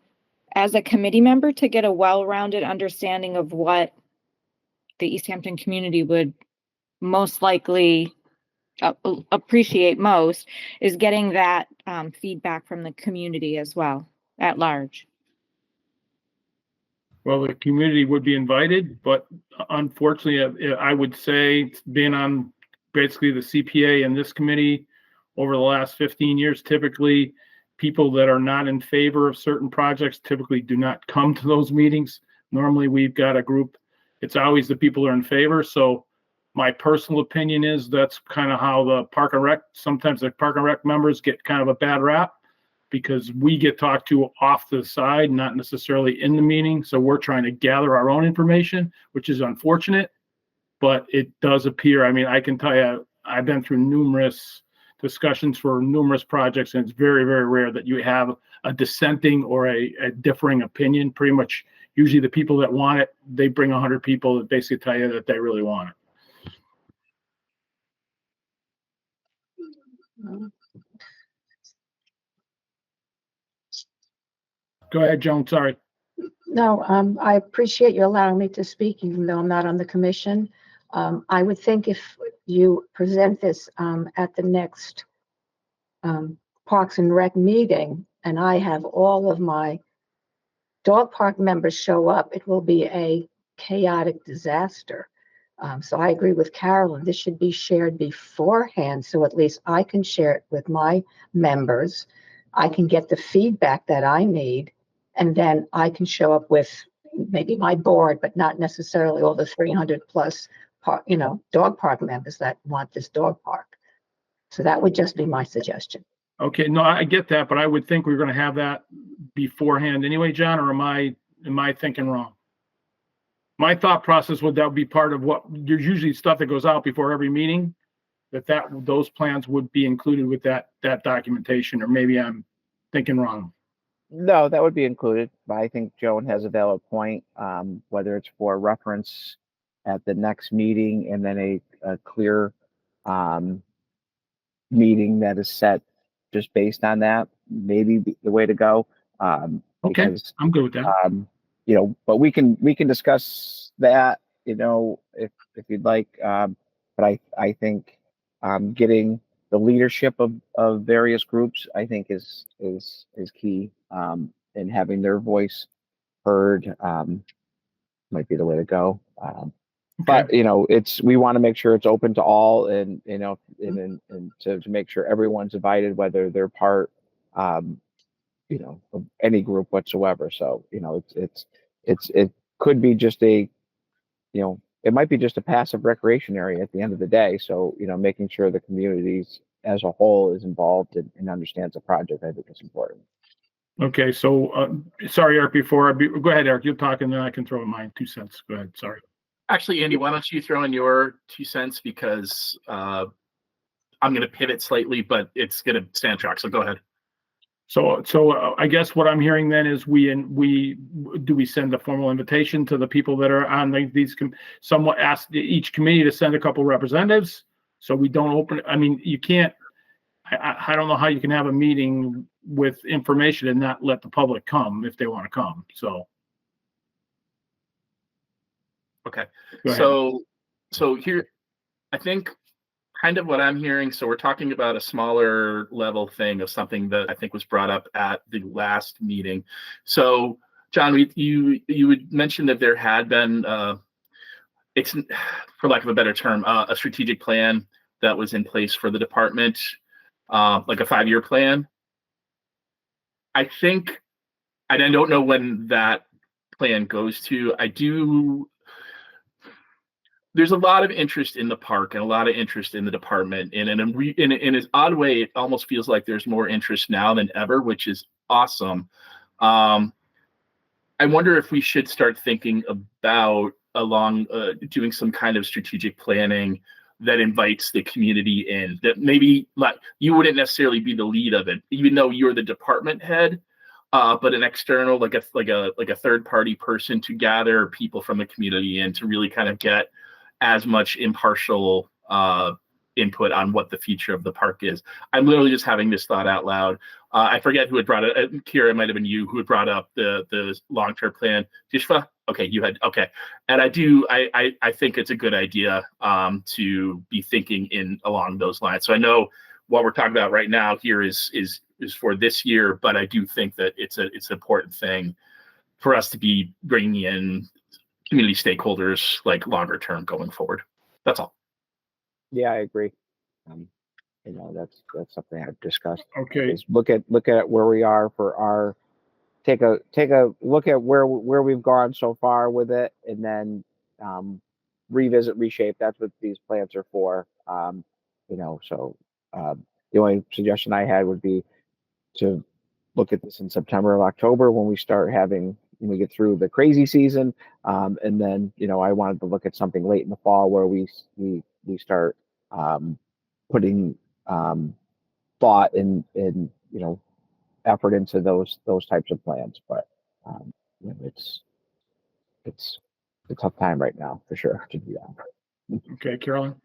as a committee member, to get a well-rounded understanding of what the Easthampton community would most likely appreciate most, is getting that feedback from the community as well at large. Well, the community would be invited, but unfortunately, I would say, being on basically the CPA and this committee over the last 15 years, typically people that are not in favor of certain projects typically do not come to those meetings. Normally, we've got a group, it's always the people who are in favor. So my personal opinion is that's kind of how the Park and Rec, sometimes the Park and Rec members get kind of a bad rap because we get talked to off the side, not necessarily in the meeting. So we're trying to gather our own information, which is unfortunate, but it does appear, I mean, I can tell you, I've been through numerous discussions for numerous projects, and it's very, very rare that you have a dissenting or a differing opinion. Pretty much usually the people that want it, they bring 100 people that basically tell you that they really want it. Go ahead, Joan, sorry. No, I appreciate you allowing me to speak, even though I'm not on the commission. I would think if you present this at the next Parks and Rec meeting, and I have all of my dog park members show up, it will be a chaotic disaster. So I agree with Carolyn. This should be shared beforehand, so at least I can share it with my members. I can get the feedback that I need, and then I can show up with maybe my board, but not necessarily all the 300 plus dog park members that want this dog park. So that would just be my suggestion. Okay, no, I get that, but I would think we're going to have that beforehand anyway, John, or am I thinking wrong? My thought process would that be part of what there's usually stuff that goes out before every meeting, that those plans would be included with that documentation, or maybe I'm thinking wrong. No, that would be included, but I think Joan has a valid point, whether it's for reference at the next meeting and then a clear meeting that is set just based on that, maybe the way to go. Okay, Because, I'm good with that. but we can discuss that, if you'd like. But I think getting the leadership of various groups, I think is key, and having their voice heard might be the way to go. But we want to make sure it's open to all, and and to make sure everyone's invited, whether they're part of any group whatsoever. So it could be just it might be just a passive recreation area at the end of the day. So making sure the communities as a whole is involved and understands the project, I think is important. Okay, so sorry, Eric. Go ahead, Eric. You're talking, then I can throw in my 2 cents. Go ahead. Sorry. Actually, Andy, why don't you throw in your 2 cents, because I'm going to pivot slightly, but it's going to stand track. So go ahead. So I guess what I'm hearing then is we send a formal invitation to the people that are on these. Somewhat ask each committee to send a couple representatives, so we don't open. I mean, you can't. I don't know how you can have a meeting with information and not let the public come if they want to come. So. Okay. So here, I think kind of what I'm hearing. So we're talking about a smaller level thing of something that I think was brought up at the last meeting. So John, you would mention that there had been, it's, for lack of a better term, a strategic plan that was in place for the department, like a 5-year plan. I think, and I don't know when that plan goes to. There's a lot of interest in the park and a lot of interest in the department. And in an odd way, it almost feels like there's more interest now than ever, which is awesome. I wonder if we should start thinking about doing some kind of strategic planning that invites the community in, that maybe like you wouldn't necessarily be the lead of it, even though you're the department head, but an external, like a third party person to gather people from the community in to really kind of get as much impartial input on what the future of the park is. I'm literally just having this thought out loud. I forget who had brought it. Kira, it might have been you who had brought up the long-term plan. Dishva? Okay, you had. Okay, and I think it's a good idea to be thinking along those lines. So I know what we're talking about right now here is for this year, but I do think that it's an important thing for us to be bringing in community stakeholders like longer term going forward. That's all. Yeah, I agree. That's something I've discussed. Okay. Is look at where we are for our take a look at where we've gone so far with it, and then revisit, reshape. That's what these plans are for. So the only suggestion I had would be to look at this in September or October when we get through the crazy season, and then I wanted to look at something late in the fall where we start putting thought and effort into those types of plans. But it's a tough time right now for sure to do that. Okay, Carolyn.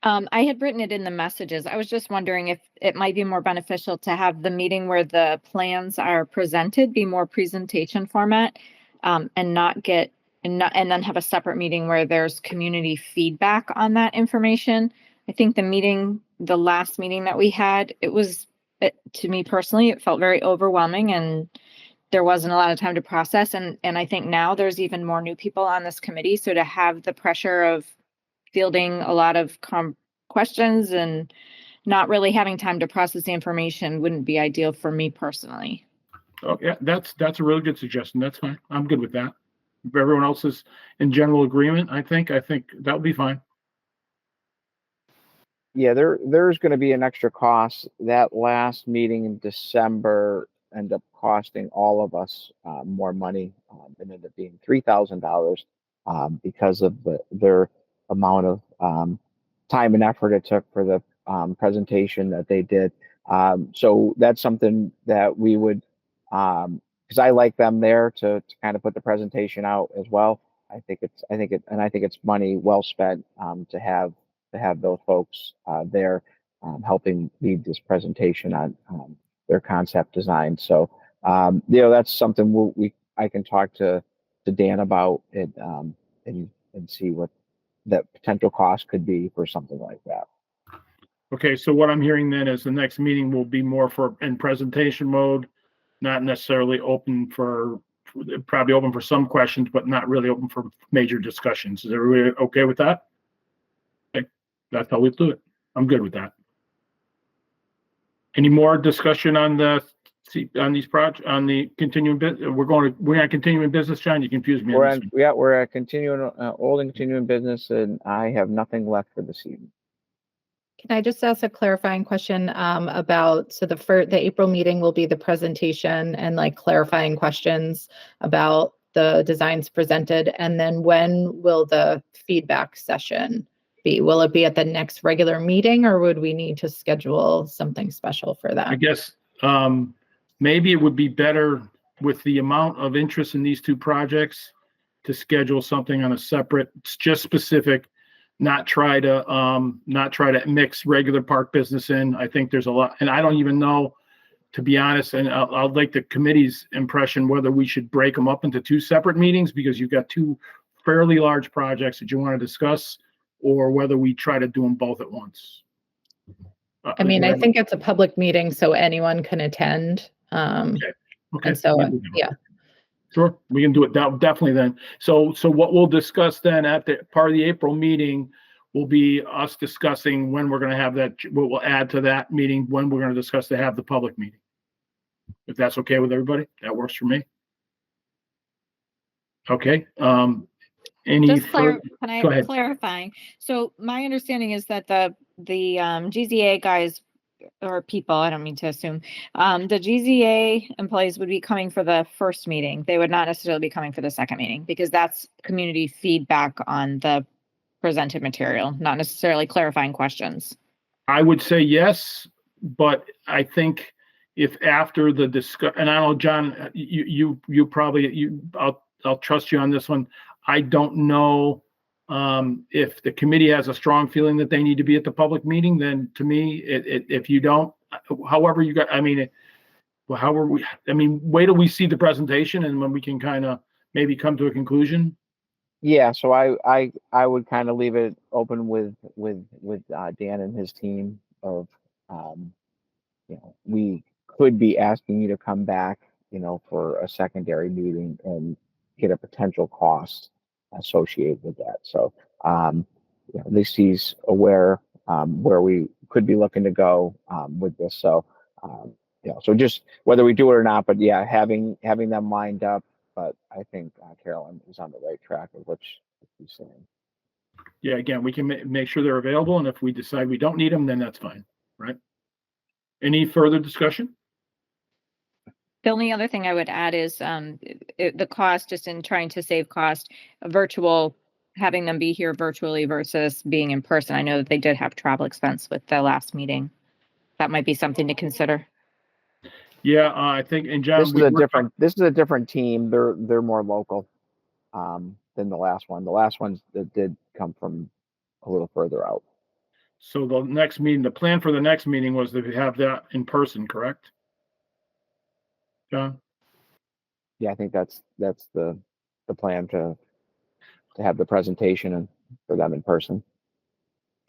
I had written it in the messages. I was just wondering if it might be more beneficial to have the meeting where the plans are presented be more presentation format, and then have a separate meeting where there's community feedback on that information. I think the last meeting that we had, to me personally, it felt very overwhelming and there wasn't a lot of time to process. And I think now there's even more new people on this committee. So to have the pressure of fielding a lot of questions and not really having time to process the information wouldn't be ideal for me personally. Oh yeah, that's a really good suggestion. That's fine. I'm good with that. If everyone else is in general agreement, I think that would be fine. Yeah, there's going to be an extra cost. That last meeting in December ended up costing all of us more money. It ended up being $3,000 because of their amount of time and effort it took for the presentation that they did. So that's something that we would, because I like them there to kind of put the presentation out as well. I think it's money well spent to have those folks there helping lead this presentation on their concept design. So that's something I can talk to Dan about it and see what that potential cost could be for something like that. Okay, so what I'm hearing then is the next meeting will be more in presentation mode, not necessarily probably open for some questions, but not really open for major discussions. Is everybody okay with that? Okay, that's how we do it. I'm good with that. Any more discussion on these projects, on the continuing business? We're not continuing business, John. You confused me. We're at continuing old and continuing business, and I have nothing left for this evening. Can I just ask a clarifying question about, so the April meeting will be the presentation and like clarifying questions about the designs presented, and then when will the feedback session be? Will it be at the next regular meeting, or would we need to schedule something special for that? I guess maybe it would be better with the amount of interest in these two projects to schedule something on a separate, just specific, not try to mix regular park business in. I think there's a lot, and I don't even know, to be honest, and I'll like the committee's impression whether we should break them up into two separate meetings because you've got two fairly large projects that you want to discuss, or whether we try to do them both at once. I mean, I think it's a public meeting, so anyone can attend. Okay. And so, yeah. Sure, we can do it definitely then. So what we'll discuss then at the part of the April meeting will be us discussing when we're going to have that, what we'll add to that meeting, when we're going to discuss to have the public meeting. If that's okay with everybody, that works for me. Okay. Any Just further? can Go I ahead. clarifying? So my understanding is that the GZA guys or people, I don't mean to assume, the GZA employees would be coming for the first meeting. They would not necessarily be coming for the second meeting because that's community feedback on the presented material, not necessarily clarifying questions. I would say yes, but I think if after the discuss, and I don't know, John, you probably, I'll trust you on this one. I don't know if the committee has a strong feeling that they need to be at the public meeting, then to me, if you don't, however you got, I mean, wait till we see the presentation and when we can kind of maybe come to a conclusion. Yeah, so I would kind of leave it open with Dan and his team of, we could be asking you to come back, for a secondary meeting and get a potential cost associated with that. So, at least he's aware where we could be looking to go with this. So, so just whether we do it or not, but yeah, having them lined up. But I think Carolyn is on the right track of what she's saying. Yeah, again, we can make sure they're available, and if we decide we don't need them, then that's fine, right? Any further discussion? The only other thing I would add is the cost, just in trying to save cost, having them be here virtually versus being in person. I know that they did have travel expense with the last meeting. That might be something to consider. Yeah, I think, and John, this is a different team. They're more local than the last one. The last ones that did come from a little further out. So the next meeting, the plan for the next meeting was to have that in person, correct? John? Yeah, I think that's the plan to have the presentation and for them in person.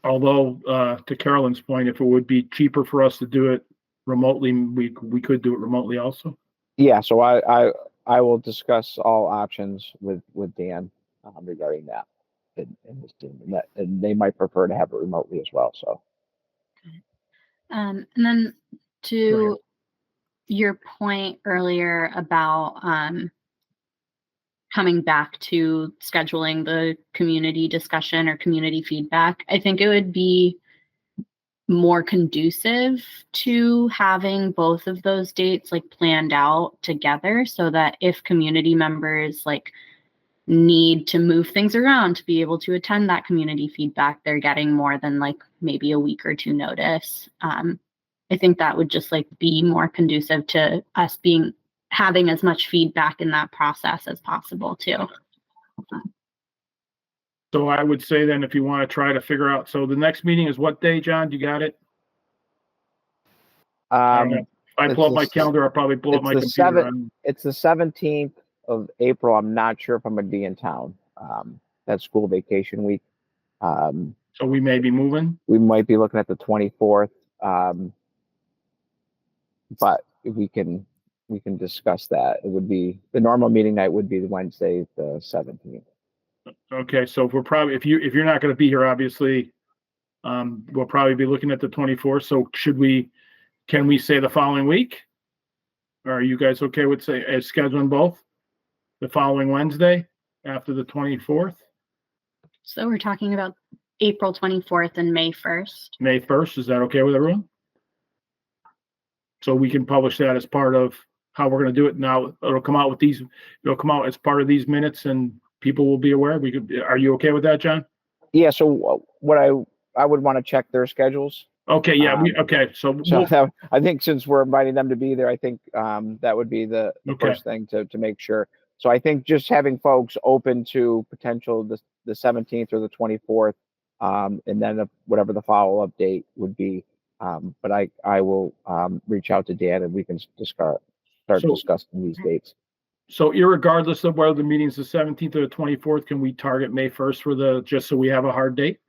Although, to Carolyn's point, if it would be cheaper for us to do it remotely, we could do it remotely also. Yeah, so I will discuss all options with Dan regarding that and his team, and they might prefer to have it remotely as well. So, and then to your point earlier about coming back to scheduling the community discussion or community feedback, I think it would be more conducive to having both of those dates planned out together so that if community members need to move things around to be able to attend that community feedback, they're getting more than maybe a week or two notice. I think that would just be more conducive to us having as much feedback in that process as possible too. So I would say then, if you want to try to figure out, so the next meeting is what day, John? You got it? If I pull up my calendar, I'll probably pull up my computer. It's the 17th of April. I'm not sure if I'm going to be in town. That's school vacation week. So we may be moving. We might be looking at the 24th. But we can discuss that. It would be the normal meeting night would be the Wednesday, the 17th. Okay, so if you're not going to be here, obviously, we'll probably be looking at the 24th. So can we say the following week? Or are you guys okay with scheduling both the following Wednesday after the 24th? So we're talking about April 24th and May 1st. May 1st, is that okay with everyone? So we can publish that as part of how we're going to do it. Now it'll come out as part of these minutes and people will be aware. Are you okay with that, John? Yeah. So what I would want to check their schedules. Okay. Yeah. Okay. So I think since we're inviting them to be there, I think that would be the first thing to make sure. So I think just having folks open to potential the 17th or the 24th, and then whatever the follow-up date would be. But I will reach out to Dan and we can start discussing these dates. So irregardless of whether the meeting's the 17th or the 24th, can we target May 1st just so we have a hard date?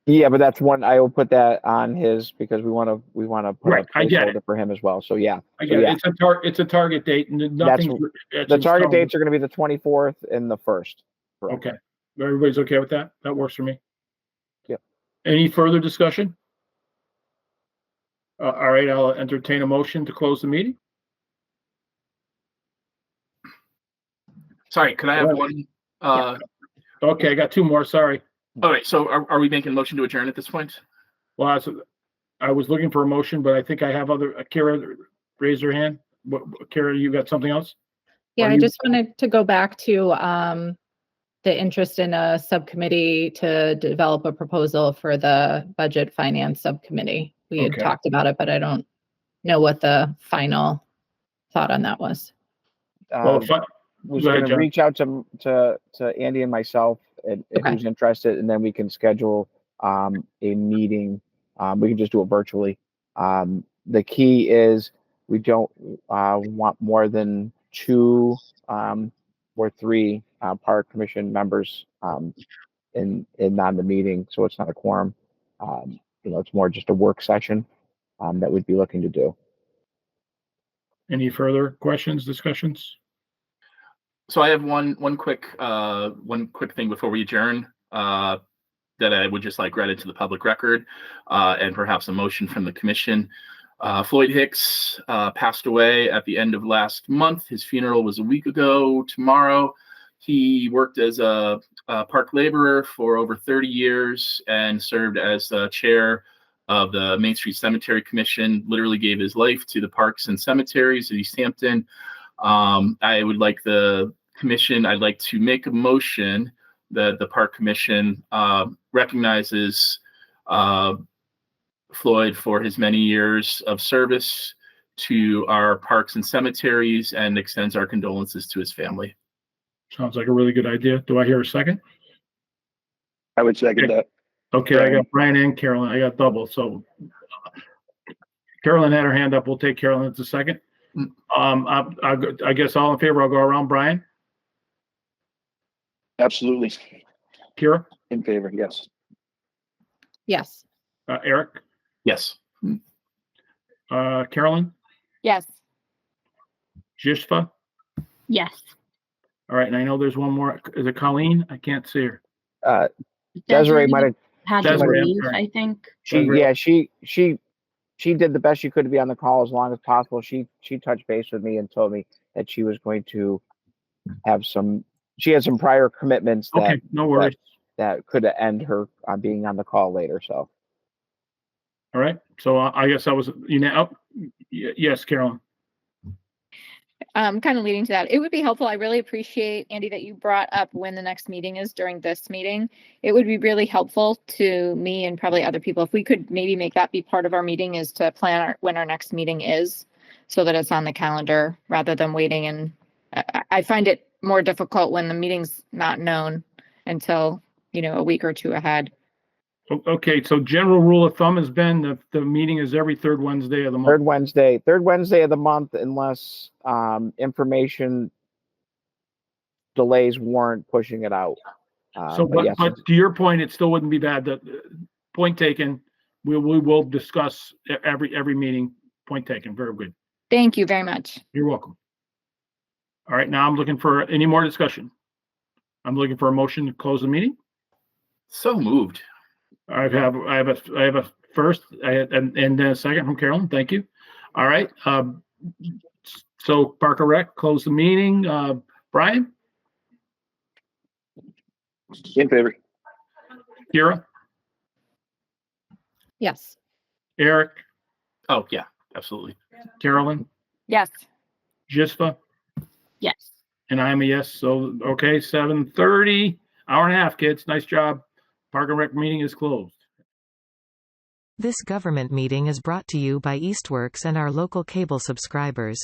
Yeah, but that's one I will put that on his because we want to put a placeholder for him as well. So yeah, I get it. It's a target date, and the target dates are going to be the 24th and the 1st. Okay, everybody's okay with that? That works for me. Yep. Any further discussion? All right, I'll entertain a motion to close the meeting. Sorry, could I have Right. one? Okay, I got two more, sorry. All right, so are we making a motion to adjourn at this point? Well, I was looking for a motion, but I think I have other, Kara raised her hand. Kara, you got something else? Yeah, Or I you- just wanted to go back to the interest in a subcommittee to develop a proposal for the budget finance subcommittee. We had Okay. talked about it, but I don't know what the final thought on that was. Well, Was Go ahead, going to John. reach out to Andy and myself and Okay. who's interested, and then we can schedule a meeting. We can just do it virtually. The key is we don't want more than 2 or 3 park commission members in on the meeting, so it's not a quorum. It's more just a work session that we'd be looking to do. Any further questions, discussions? So I have one quick thing before we adjourn that I would just like read into the public record and perhaps a motion from the commission. Floyd Hicks passed away at the end of last month. His funeral was a week ago tomorrow. He worked as a park laborer for over 30 years and served as the chair of the Main Street Cemetery Commission, literally gave his life to the parks and cemeteries of Easthampton. I'd like to make a motion that the Park Commission recognizes Floyd for his many years of service to our parks and cemeteries and extends our condolences to his family. Sounds like a really good idea. Do I hear a second? I would second that. Okay, I got Brian and Carolyn. I got double. So Carolyn had her hand up. We'll take Carolyn as a second. I guess all in favor. I'll go around. Brian, Absolutely. Kira, In favor, yes. Yes. Eric, Yes. Carolyn, Yes. Jishfa. Yes. All right, and I know there's one more. Is it Colleen? I can't see her. Desiree might have. had to Desiree, I'm leave, sorry. I think. She did the best she could to be on the call as long as possible. She touched base with me and told me that she was going to have she had some prior commitments that Okay, no worries. that could end her being on the call later. So All right, so I guess I was, yes, Carolyn. Kind of leading to that, it would be helpful. I really appreciate, Andy, that you brought up when the next meeting is during this meeting. It would be really helpful to me and probably other people if we could maybe make that be part of our meeting, is to plan when our next meeting is, so that it's on the calendar rather than waiting. And I find it more difficult when the meeting's not known until, a week or two ahead. Okay, so general rule of thumb has been the meeting is every third Wednesday of the month. third Wednesday of the month, unless information delays warrant pushing it out. But yes, to your point, it still wouldn't be bad. Point taken. We will discuss every meeting. Point taken. Very good. Thank you very much. You're welcome. All right, now I'm looking for any more discussion. I'm looking for a motion to close the meeting. So moved. I have a first and then a second from Carolyn. Thank you. All right. So Parker Rec, close the meeting. Brian, In favor. Kira, Yes. Eric, Oh yeah, absolutely. Carolyn, Yes. Jispa, Yes. and I'm a yes. So, okay, 7:30, hour and a half, kids. Nice job. Parker Rec meeting is closed. This government meeting is brought to you by Eastworks and our local cable subscribers.